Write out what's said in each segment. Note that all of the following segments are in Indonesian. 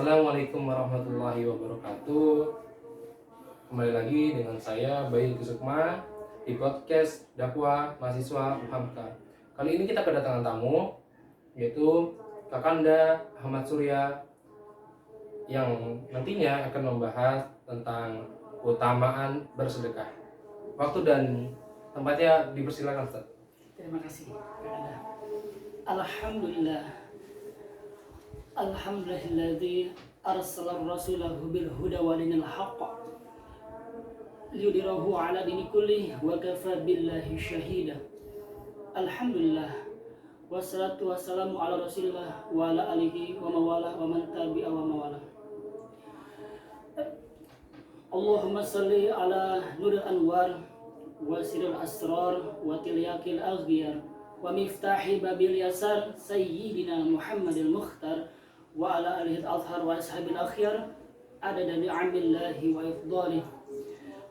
Assalamualaikum warahmatullahi wabarakatuh. Kembali lagi dengan saya Bayi Kusukma di podcast Dakwah Mahasiswa UHAMK. Kali ini kita kedatangan tamu, yaitu Kakanda Ahmad Surya, yang nantinya akan membahas tentang keutamaan bersedekah. Waktu dan tempatnya dipersilakan, Ustaz. Terima kasih. Alhamdulillah. Alhamdulillahilladzi arsala rasulahu bil huda wa dinil haqq liyudhhirahu 'ala dini kulli wa kafa billahi syahida. Alhamdulillah. Wassalatu wassalamu ala Rasulillah wa ala alihi wa mawala wa man tabi'a wa mawala. Allahumma salli ala nuril anwar wa siril asrar wa tilyaqil aghyar wa miftahi babil yasar sayyidina Muhammadil Mukhtar wa ala alihi al-azhar wa ashabil akhyar adada ni'amillahi wa ifdalih.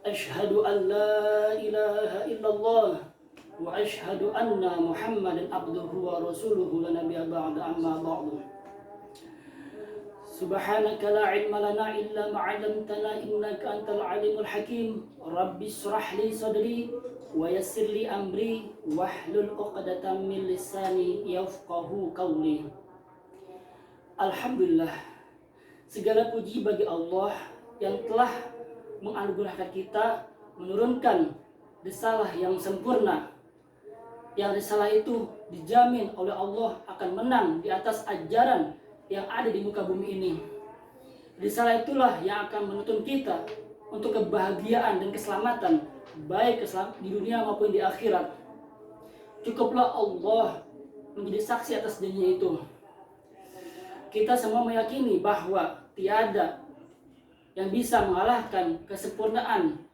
Ashhadu an la ilaha illallah wa ashhadu anna Muhammadan abduhu wa rasuluhu la nabiyya ba'da amma ba'du. Subhanaka la ilma lana illa ma 'allamtana innaka antal alimul hakim. Rabbi shrah li sadri wa yassir li amri wahlul 'uqdatam min lisani yafqahu qawli. Alhamdulillah, segala puji bagi Allah yang telah menganugerahkan kita menurunkan risalah yang sempurna. Yang risalah itu dijamin oleh Allah akan menang di atas ajaran yang ada di muka bumi ini. Risalah itulah yang akan menuntun kita untuk kebahagiaan dan keselamatan, baik di dunia maupun di akhirat. Cukuplah Allah menjadi saksi atas janjinya itu. Kita semua meyakini bahwa tiada yang bisa mengalahkan kesempurnaan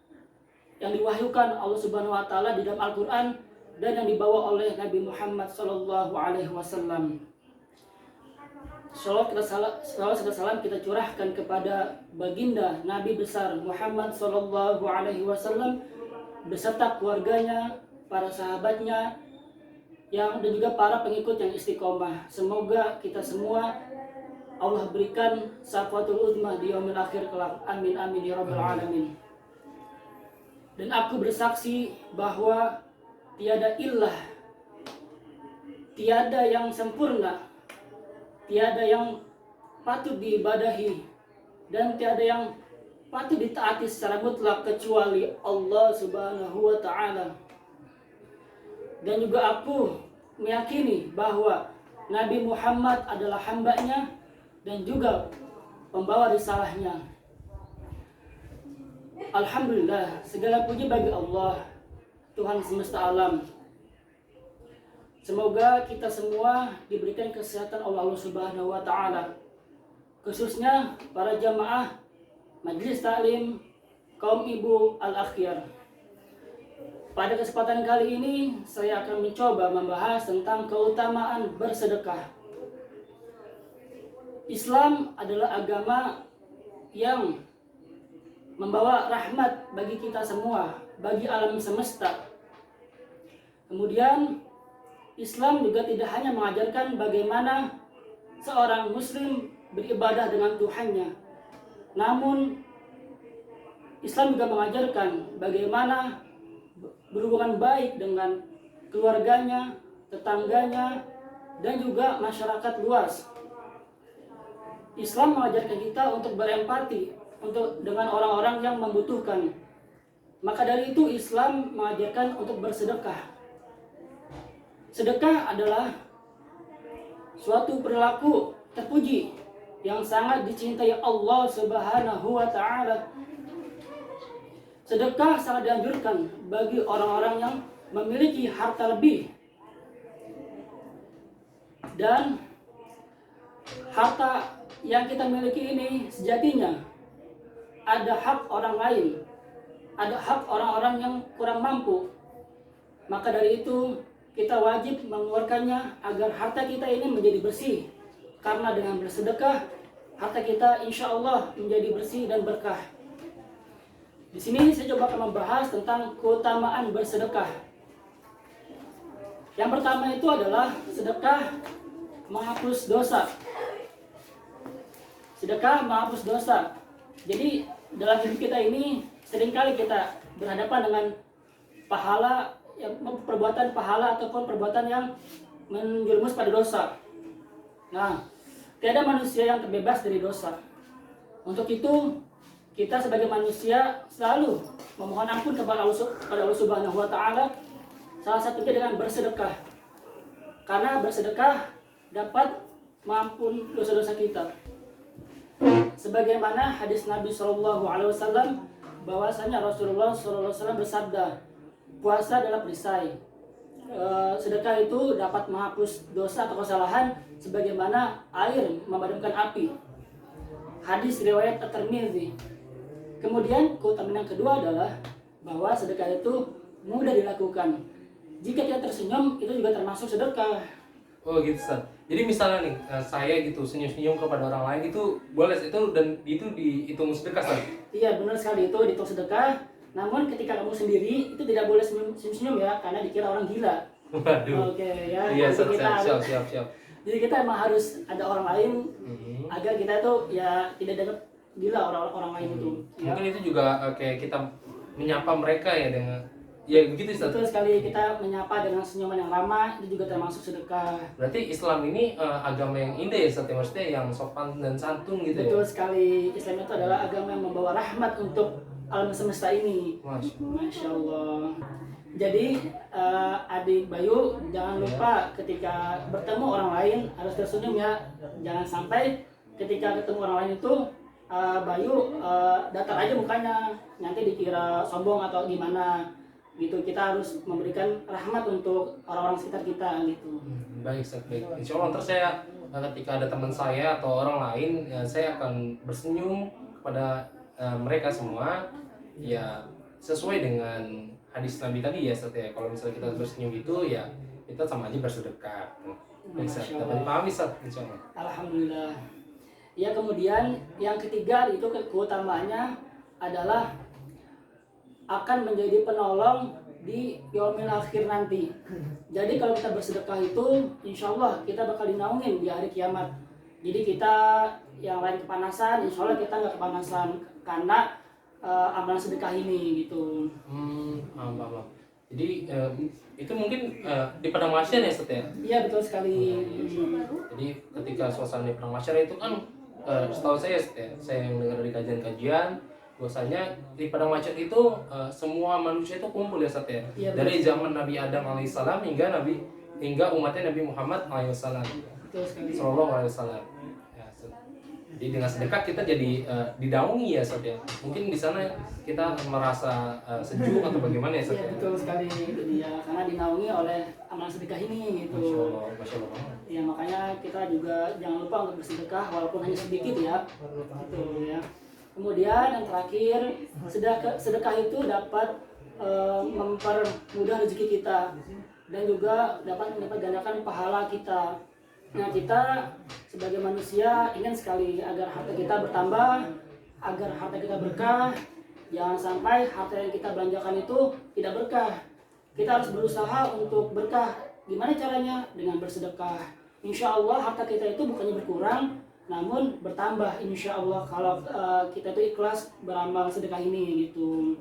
yang diwahyukan Allah Subhanahu wa taala di dalam Al-Qur'an dan yang dibawa oleh Nabi Muhammad sallallahu alaihi wasallam. Salawat dan salam kita curahkan kepada baginda Nabi besar Muhammad sallallahu alaihi wasallam beserta keluarganya, para sahabatnya, dan juga para pengikut yang istiqomah. Semoga kita semua Allah berikan syafatul uzma di yaumil akhir kelak. Amin amin ya rabbal alamin. Dan aku bersaksi bahwa tiada ilah, tiada yang sempurna, tiada yang patut diibadahi, dan tiada yang patut ditaati secara mutlak kecuali Allah Subhanahu wa ta'ala. Dan juga aku meyakini bahwa Nabi Muhammad adalah hambanya dan juga pembawa risalahnya. Alhamdulillah, segala puji bagi Allah, Tuhan semesta alam. Semoga kita semua diberikan kesehatan oleh Allah Subhanahu wa taala. Khususnya para jamaah Majelis Taklim kaum ibu al-akhyar. Pada kesempatan kali ini saya akan mencoba membahas tentang keutamaan bersedekah. Islam adalah agama yang membawa rahmat bagi kita semua, bagi alam semesta. Kemudian Islam juga tidak hanya mengajarkan bagaimana seorang muslim beribadah dengan Tuhannya, namun Islam juga mengajarkan bagaimana berhubungan baik dengan keluarganya, tetangganya, dan juga masyarakat luas. Islam mengajarkan kita untuk berempati dengan orang-orang yang membutuhkan. Maka dari itu Islam mengajarkan untuk bersedekah. Sedekah adalah suatu perilaku terpuji yang sangat dicintai Allah Subhanahu wa taala. Sedekah sangat dianjurkan bagi orang-orang yang memiliki harta lebih. Dan harta yang kita miliki ini sejatinya ada hak orang lain, ada hak orang-orang yang kurang mampu. Maka dari itu kita wajib mengeluarkannya agar harta kita ini menjadi bersih. Karena dengan bersedekah, harta kita insya Allah menjadi bersih dan berkah. Di sini saya coba akan membahas tentang keutamaan bersedekah. Yang pertama itu adalah sedekah menghapus dosa. sedekah menghapus dosa. Jadi dalam hidup kita ini seringkali kita berhadapan dengan pahala yang perbuatan pahala ataupun perbuatan yang menjerumus pada dosa. Nah, tiada manusia yang terbebas dari dosa. Untuk itu kita sebagai manusia selalu memohon ampun kepada Allah Subhanahu wa taala, salah satunya dengan bersedekah. Karena bersedekah dapat mengampun dosa-dosa kita. Sebagaimana hadis Nabi SAW bahwasanya Rasulullah SAW bersabda, puasa adalah perisai. Sedekah itu dapat menghapus dosa atau kesalahan sebagaimana air memadamkan api. Hadis riwayat At-Tirmidzi. Kemudian keutamaan yang kedua adalah bahwa sedekah itu mudah dilakukan. Jika kita tersenyum, itu juga termasuk sedekah. Oh gitu, Ustaz. Jadi misalnya nih, saya gitu senyum-senyum kepada orang lain itu boleh itu, dan itu dihitung sedekah, Ustaz? Iya, benar sekali, itu dihitung sedekah. Namun ketika kamu sendiri itu tidak boleh senyum-senyum ya, karena dikira orang gila. Waduh. Oke, ya. Iya, Jadi siap. Jadi kita emang harus ada orang lain agar kita itu ya tidak dapat gila orang lain itu. Ya. Mungkin itu juga kayak kita menyapa mereka ya dengan ya begitu, Ustaz. Betul sekali, kita menyapa dengan senyuman yang ramah, itu juga termasuk sedekah. Berarti Islam ini agama yang indah ya, Ustaz, maksudnya yang sopan dan santun gitu. Betul ya. sekali, Islam itu adalah agama yang membawa rahmat untuk alam semesta ini. Masya Allah. Jadi adik Bayu jangan lupa ketika bertemu orang lain harus tersenyum ya. Jangan sampai ketika ketemu orang lain itu Bayu datar aja mukanya, nanti dikira sombong atau gimana gitu. Kita harus memberikan rahmat untuk orang-orang sekitar kita gitu. Baik, Ustaz, baik. Insya Allah ntar saya ketika ada teman saya atau orang lain ya, saya akan bersenyum kepada mereka semua ya sesuai dengan hadis Nabi tadi ya, Ustaz, ya. Kalau misalnya kita bersenyum itu ya kita sama aja bersedekah. Bisa dapat dipahami, Ustaz, insya Allah. Alhamdulillah. Ya, kemudian yang ketiga itu keutamaannya adalah akan menjadi penolong di yaumil akhir nanti. Jadi kalau kita bersedekah itu insya Allah kita bakal dinaungin di hari kiamat. Jadi kita yang lain kepanasan, insya Allah kita nggak kepanasan karena amalan sedekah ini gitu. Paham. Jadi itu mungkin di padang mahsyar ya, Ustaz, ya? Iya, betul sekali. Jadi ketika suasana di padang mahsyar itu kan setahu saya, Ustaz, ya, saya yang dengar dari kajian-kajian bahwasanya di padang mahsyar itu semua manusia itu kumpul ya, Ustaz, ya. Iya, Dari zaman Nabi Adam alaihissalam hingga umatnya Nabi Muhammad alaihissalam. Betul sekali. Sallallahu alaihi wasallam. Ya, Ustaz. Jadi dengan sedekah kita jadi didaungi ya, Ustaz, ya. Mungkin di sana kita merasa sejuk atau bagaimana ya, Ustaz, Iya, ya. betul sekali. Ya, karena dinaungi oleh amalan sedekah ini gitu. Masya Allah banget. Ya, makanya kita juga jangan lupa untuk bersedekah walaupun hanya sedikit ya. Gitu ya. Kemudian yang terakhir, sedekah itu dapat mempermudah rezeki kita dan juga dapat melipat gandakan pahala kita. Nah, kita sebagai manusia ingin sekali agar harta kita bertambah, agar harta kita berkah. Jangan sampai harta yang kita belanjakan itu tidak berkah. Kita harus berusaha untuk berkah. Gimana caranya? Dengan bersedekah. Insya Allah harta kita itu bukannya berkurang, namun bertambah. Insya Allah kalau kita itu ikhlas beramal sedekah ini gitu.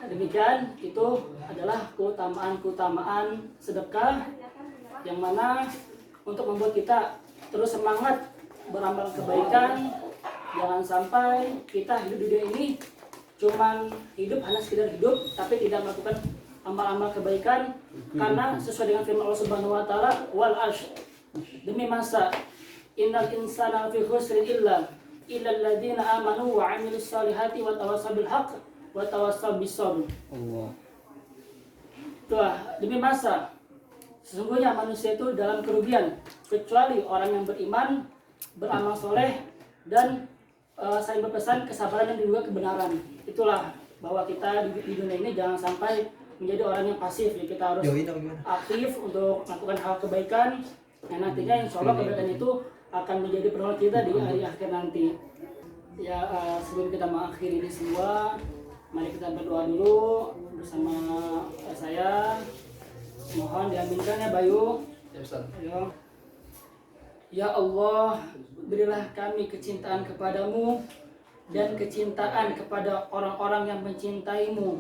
Demikian itu adalah keutamaan sedekah yang mana untuk membuat kita terus semangat beramal kebaikan. Jangan sampai kita hidup di dunia ini cuman hidup hanya sekedar hidup tapi tidak melakukan amal-amal kebaikan, karena sesuai dengan firman Allah Subhanahu wa taala, wal ash, demi masa, innal insana fi khusrin illa alladziina amanu wa 'amilus salihati wa tawassaw bil haqq wa tawassaw bis sabr. Allah. Tuh, demi masa, sesungguhnya manusia itu dalam kerugian kecuali orang yang beriman, beramal soleh, dan saling berpesan kesabaran dan juga kebenaran. Itulah bahwa kita di dunia ini jangan sampai menjadi orang yang pasif ya. Kita harus aktif untuk melakukan hal kebaikan yang nantinya insya Allah kebaikan itu akan menjadi penolong kita di hari akhir nanti. Ya, sebelum kita mengakhiri ini semua, mari kita berdoa dulu bersama saya. Mohon diaminkan ya Bayu. Ya, Ustaz. Ayo. Ya Allah, berilah kami kecintaan kepadamu dan kecintaan kepada orang-orang yang mencintaimu,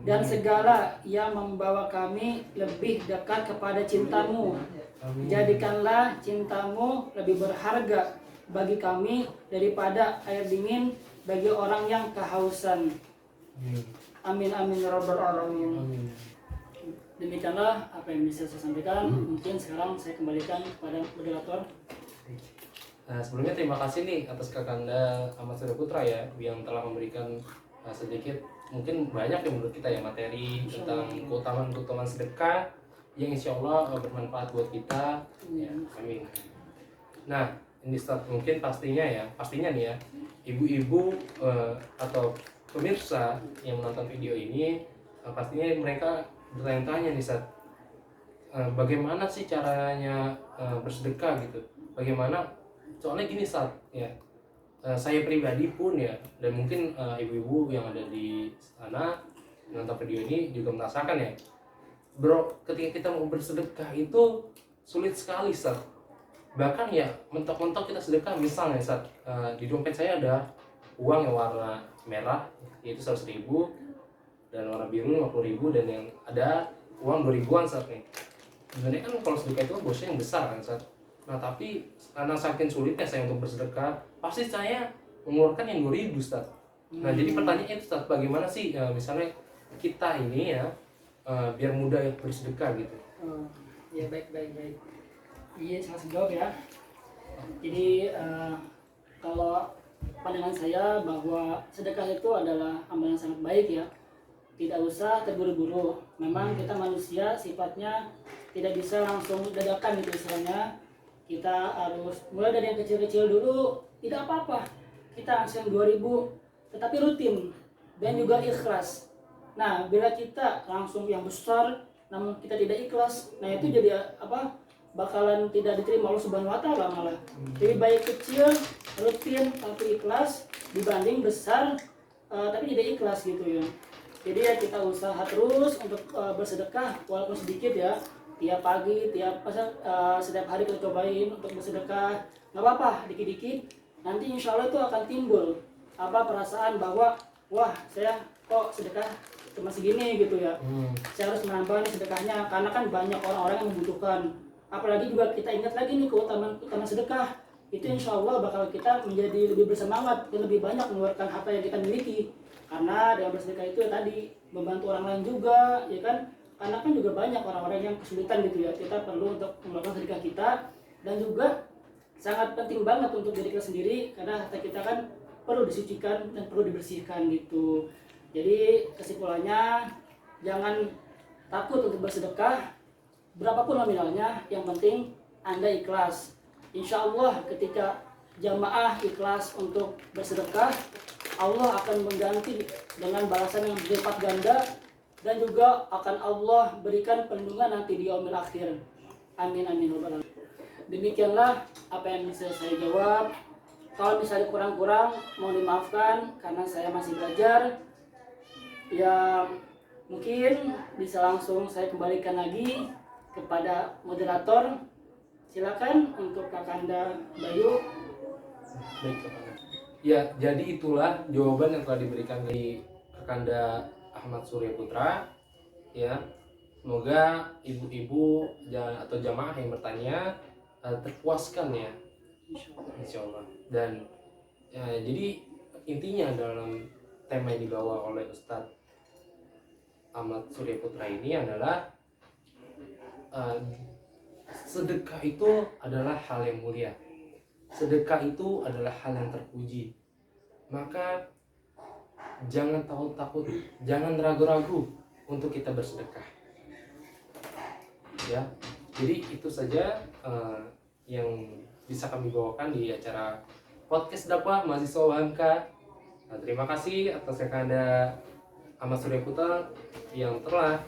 dan segala yang membawa kami lebih dekat kepada cintamu. Amin. Jadikanlah cintamu lebih berharga bagi kami daripada air dingin bagi orang yang kehausan. Amin. Amin amin ya rabbal alamin. Amin. Demikianlah apa yang bisa saya sampaikan. Mungkin sekarang saya kembalikan kepada moderator. Nah, sebelumnya terima kasih nih atas Kakanda Ahmad Surya Putra ya yang telah memberikan sedikit, mungkin banyak ya menurut kita ya, materi tentang keutamaan sedekah yang insya Allah bermanfaat buat kita. Ya, amin. Nah, ini Ustaz, mungkin pastinya nih ya, ibu-ibu atau pemirsa yang menonton video ini pastinya mereka bertanya-tanya nih Ustaz, bagaimana sih caranya bersedekah gitu? Bagaimana? Soalnya gini Ustaz, ya, saya pribadi pun ya, dan mungkin ibu-ibu yang ada di sana menonton video ini juga merasakan ya, bro, ketika kita mau bersedekah itu sulit sekali Ustaz. Bahkan ya mentok-mentok kita sedekah, misalnya Ustaz, di dompet saya ada uang yang warna merah yaitu 100.000, dan warna biru 50.000, dan yang ada uang 2.000-an Ustaz nih. Sebenarnya kan kalau sedekah itu bosnya yang besar kan Ustaz. Nah tapi karena saking sulitnya saya untuk bersedekah, pasti saya mengeluarkan yang 2.000 Ustaz. Nah jadi pertanyaannya itu Ustaz, bagaimana sih misalnya kita ini ya biar mudah bersedekah gitu. Ya baik. Iya, saya langsung jawab ya. Jadi kalau pandangan saya bahwa sedekah itu adalah amalan sangat baik ya. Tidak usah terburu-buru. Memang kita manusia sifatnya tidak bisa langsung dadakan gitu istilahnya. Kita harus mulai dari yang kecil-kecil dulu, tidak apa-apa. Kita langsung 2.000, tetapi rutin dan juga ikhlas. Nah, bila kita langsung yang besar namun kita tidak ikhlas, nah itu jadi apa? Bakalan tidak diterima Allah Subhanahu wa taala malah. Jadi baik kecil, rutin tapi ikhlas dibanding besar tapi tidak ikhlas gitu ya. Jadi ya kita usaha terus untuk bersedekah walaupun sedikit ya. Tiap pagi, setiap hari kita cobain untuk bersedekah. Nggak apa-apa, dikit-dikit. Nanti insya Allah itu akan timbul perasaan bahwa wah saya kok sedekah cuma segini gitu ya. Saya harus menambah nih sedekahnya karena kan banyak orang-orang yang membutuhkan. Apalagi juga kita ingat lagi nih keutamaan sedekah. Itu insya Allah bakal kita menjadi lebih bersemangat dan lebih banyak mengeluarkan harta yang kita miliki. Karena dengan bersedekah itu ya tadi membantu orang lain juga, ya kan? Karena kan juga banyak orang-orang yang kesulitan gitu ya. Kita perlu untuk mengeluarkan sedekah kita, dan juga sangat penting banget untuk diri kita sendiri karena harta kita kan perlu disucikan dan perlu dibersihkan gitu. Jadi kesimpulannya, jangan takut untuk bersedekah berapapun nominalnya, yang penting Anda ikhlas. Insya Allah ketika jamaah ikhlas untuk bersedekah, Allah akan mengganti dengan balasan yang berlipat ganda, dan juga akan Allah berikan perlindungan nanti di yaumil akhir. Amin amin. Demikianlah apa yang bisa saya jawab. Kalau misalnya kurang-kurang mohon dimaafkan karena saya masih belajar. Ya mungkin bisa langsung saya kembalikan lagi kepada moderator. Silakan untuk Kakanda Bayu. Baik Kakanda. Ya, jadi itulah jawaban yang telah diberikan di Kakanda Ahmad Surya Putra. Ya, semoga ibu-ibu atau jamaah yang bertanya terpuaskan ya, insya Allah. Dan ya, jadi intinya dalam tema yang dibawa oleh Ustadz Ahmad Surya Putra ini adalah sedekah itu adalah hal yang mulia. Sedekah itu adalah hal yang terpuji. Maka jangan takut, jangan ragu-ragu untuk kita bersedekah. Ya, jadi itu saja yang bisa kami bawakan di acara podcast dakwah mahasiswa UHMK. Terima kasih atas Kakanda Ahmad Surya Putra yang telah